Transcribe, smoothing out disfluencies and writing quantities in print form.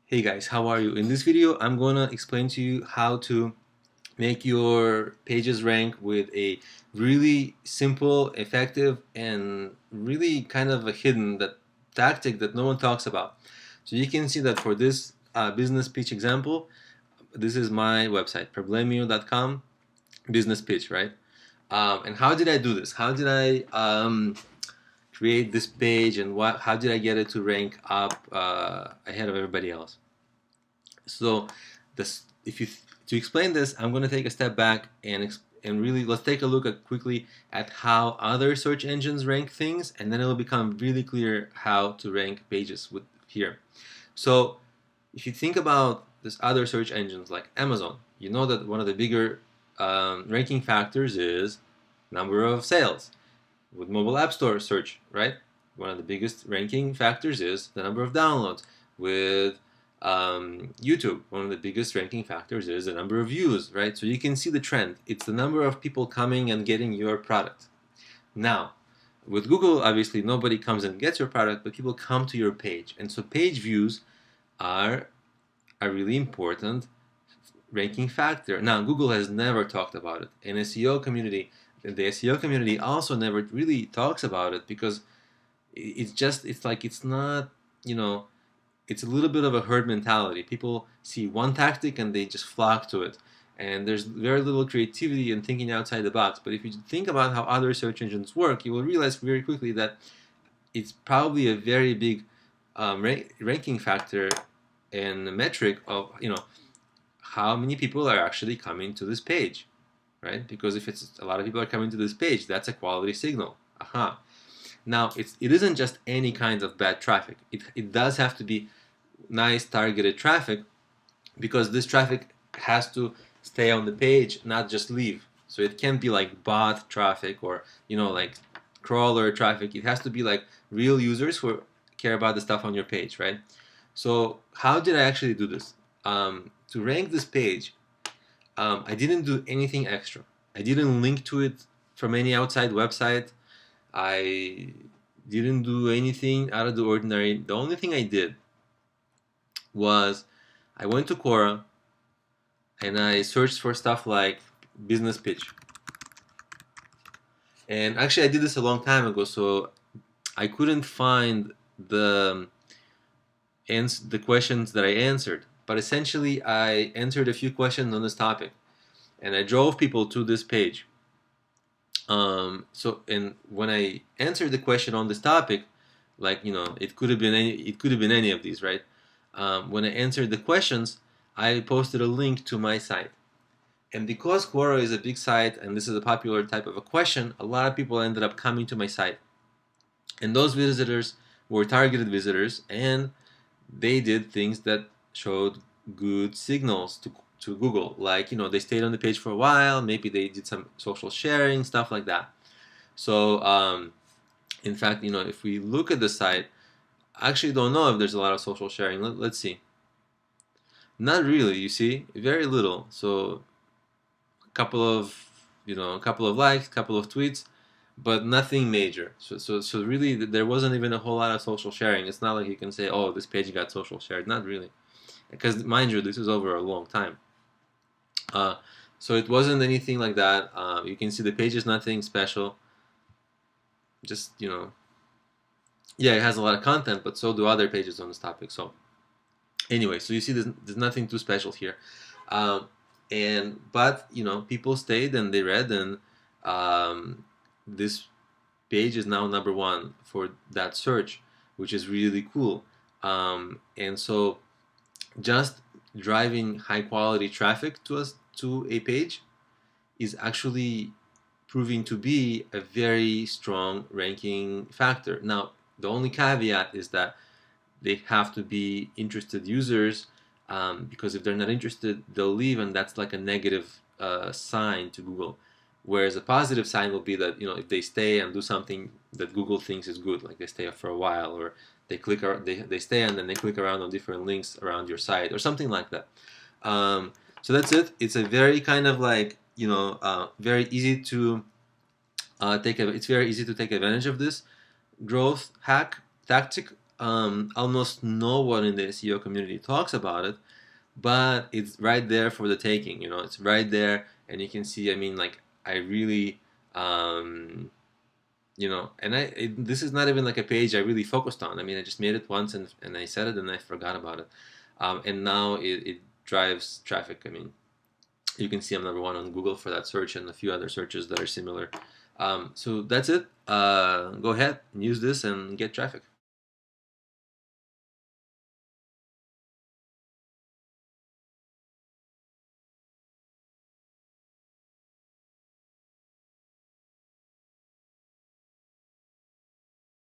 Hey guys, how are you? In this video, I'm gonna explain to you how to make your pages rank with a really simple, effective, and really kind of a hidden tactic that no one talks about. So you can see that for this business pitch example, this is my website, problemio.com, business pitch, right? And how did I do this? How did I create this page, and how did I get it to rank up ahead of everybody else? So this, if you to explain this, I'm going to take a step back and really let's take a look at quickly at how other search engines rank things, and then it will become really clear how to rank pages with here. So if you think about this other search engines like Amazon, you know that one of the bigger ranking factors is number of sales. With mobile app store search, right? One of the biggest ranking factors is the number of downloads. With YouTube, one of the biggest ranking factors is the number of views, right? So you can see the trend. It's the number of people coming and getting your product. Now, with Google, obviously nobody comes and gets your product, but people come to your page. And so page views are a really important ranking factor. Now, Google has never talked about it. In SEO community, the SEO community also never really talks about it because it's like it's not, you know, it's a little bit of a herd mentality. People see one tactic and they just flock to it. And there's very little creativity and thinking outside the box. But if you think about how other search engines work, you will realize very quickly that it's probably a very big ranking factor and a metric of, how many people are actually coming to this page, right? Because if it's a lot of people are coming to this page, that's a quality signal. Aha. Now, it isn't just any kind of bad traffic. It does have to be nice targeted traffic because this traffic has to stay on the page, not just leave. So it can't be like bot traffic or, like crawler traffic. It has to be like real users who care about the stuff on your page, right? So how did I actually do this? To rank this page, I didn't do anything extra. I didn't link to it from any outside website. I didn't do anything out of the ordinary. The only thing I did was I went to Quora and I searched for stuff like business pitch. And actually, I did this a long time ago, so I couldn't find the questions that I answered. But essentially, I answered a few questions on this topic, and I drove people to this page. And when I answered the question on this topic, like it could have been any of these, right? When I answered the questions, I posted a link to my site. And because Quora is a big site and this is a popular type of a question, a lot of people ended up coming to my site. And those visitors were targeted visitors, and they did things that showed good signals to Google. Like, they stayed on the page for a while, maybe they did some social sharing, stuff like that. So, in fact, if we look at the site, I actually don't know if there's a lot of social sharing. Let's see. Not really, you see, very little. So, a couple of likes, a couple of tweets, but nothing major. So really, there wasn't even a whole lot of social sharing. It's not like you can say, oh, this page got social shared. Not really, because mind you, this is over a long time. So it wasn't anything like that. You can see the page is nothing special. Just yeah, it has a lot of content, but so do other pages on this topic. So anyway, so you see, there's nothing too special here. But people stayed and they read, and this page is now number one for that search, which is really cool. And so just driving high quality traffic to a page is actually proving to be a very strong ranking factor. Now, the only caveat is that they have to be interested users, because if they're not interested, they'll leave, and that's like a negative sign to Google. Whereas a positive sign will be that if they stay and do something that Google thinks is good, like they stay for a while, or they stay and then they click around on different links around your site or something like that. So that's it. It's a very kind of like very easy to it's very easy to take advantage of this growth hack tactic. almost no one in the SEO community talks about it, but it's right there for the taking. You know, it's right there, and you can see. I mean, like I really, you know, and this is not even like a page I really focused on. I mean, I just made it once and I said it and I forgot about it, and now it drives traffic. I mean, you can see I'm number one on Google for that search and a few other searches that are similar. So that's it. Go ahead and use this and get traffic.